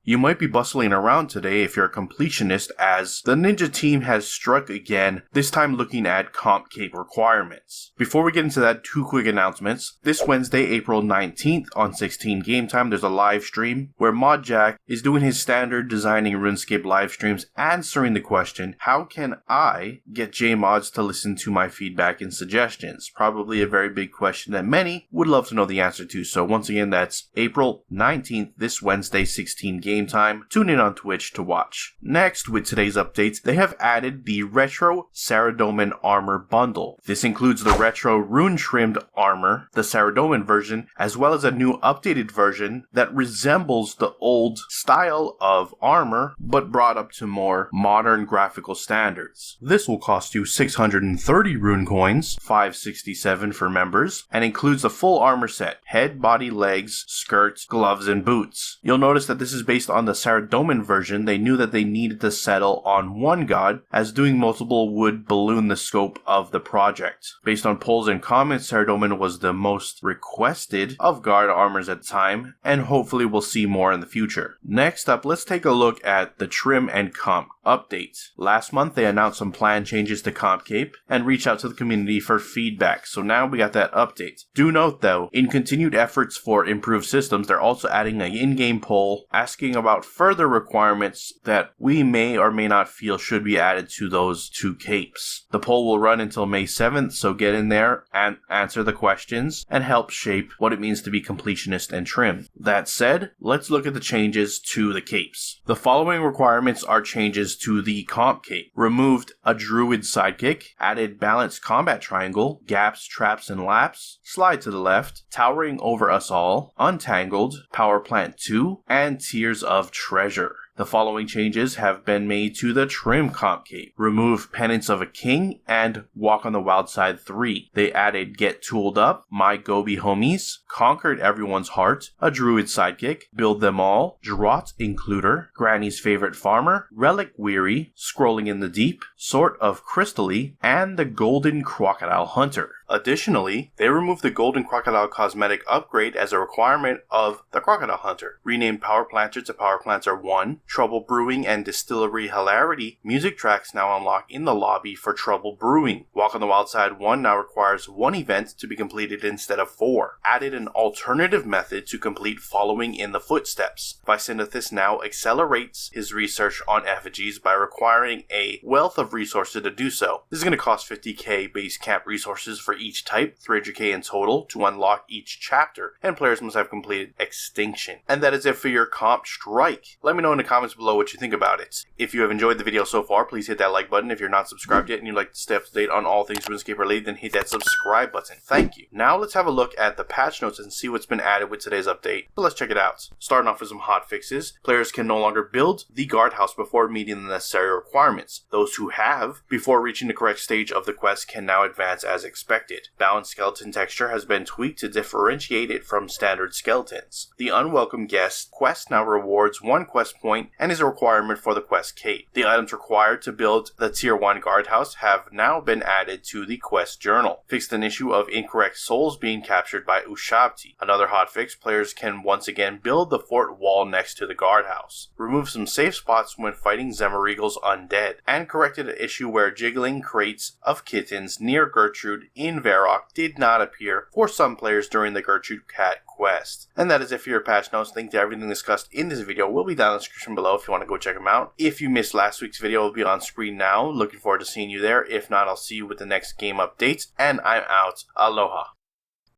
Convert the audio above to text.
You might be bustling around today if you're a completionist, as the ninja team has struck again, this time looking at comp cape requirements. Before we get into that, two quick announcements. This Wednesday, April 19th on 16 Game Time, there's a live stream where Mod Jack is doing his standard designing RuneScape live streams, answering the question, how can I get JMods to listen to my feedback and suggestions? Probably a very big question that many would love to know the answer to. So once again, that's April 19th, this Wednesday, 16 Game Time. Tune in on Twitch to watch. Next, with today's updates, they have added the Retro Saradomin Armor Bundle. This includes the Retro Rune Trimmed Armor, the Saradomin version, as well as a new updated version that resembles the old style of armor, but brought up to more modern graphical standards. This will cost you 630 rune coins, 567 for members, and includes a full armor set: head, body, legs, skirts, gloves, and boots. You'll notice that this is based on the Saradomin version. They knew that they needed to settle on one god, as doing multiple would balloon the scope of the project. Based on polls and comments, Saradomin was the most requested of guard armors at the time, and hopefully we'll see more in the future. Next up, let's take a look at the trim and comp updates. Last month they announced some plan changes to Comp Cape and reached out to the community for feedback, so now we got that update. Do note though, in continued efforts for improved systems, they're also adding an in-game poll asking about further requirements that we may or may not feel should be added to those two capes. The poll will run until May 7th, so get in there and answer the questions and help shape what it means to be completionist and trim. That said, let's look at the changes to the capes. The following requirements are changes to the comp cape. Removed a druid sidekick, added balanced combat triangle, gaps, traps, and laps, slide to the left, towering over us all, untangled, power plant 2, and tiers of treasure. The following changes have been made to the trim comp cape. Remove Penance of a King and Walk on the Wild Side 3. They added Get Tooled Up, My Gobi Homies, Conquered Everyone's Heart, a Druid Sidekick, Build Them All, Draught Includer, Granny's Favorite Farmer, Relic Weary, Scrolling in the Deep, Sort of Crystally, and the Golden Crocodile Hunter. Additionally, they removed the Golden Crocodile cosmetic upgrade as a requirement of the Crocodile Hunter. Renamed Power Planter to Power Planter 1, Trouble Brewing and Distillery Hilarity music tracks now unlock in the lobby for Trouble Brewing. Walk on the Wild Side 1 now requires 1 event to be completed instead of 4. Added an alternative method to complete Following in the Footsteps. Vicinathus now accelerates his research on effigies by requiring a wealth of resources to do so. This is going to cost 50k base camp resources for each type, 300k in total to unlock each chapter, and players must have completed Extinction. And that is it for your comp strike. Let me know in the comments below what you think about it. If you have enjoyed the video so far, please hit that like button. If you're not subscribed yet and you'd like to stay up to date on all things RuneScape related, then hit that subscribe button. Thank you. Now let's have a look at the patch notes and see what's been added with today's update. So let's check it out. Starting off with some hot fixes. Players can no longer build the guardhouse before meeting the necessary requirements. Those who have, before reaching the correct stage of the quest, can now advance as expected. Balanced skeleton texture has been tweaked to differentiate it from standard skeletons. The Unwelcome Guest quest now rewards 1 quest point and is a requirement for the quest cape. The items required to build the tier 1 guardhouse have now been added to the quest journal. Fixed an issue of incorrect souls being captured by Ushabti. Another hotfix, players can once again build the fort wall next to the guardhouse. Remove some safe spots when fighting Zemarigal's undead, and corrected an issue where jiggling crates of kittens near Gertrude in Varrock did not appear for some players during the Gertrude Cat quest. And that is it for your patch notes. Link to everything discussed in this video will be down in the description below if you want to go check them out. If you missed last week's video, it will be on screen now. Looking forward to seeing you there. If not, I'll see you with the next game updates, and I'm out. Aloha.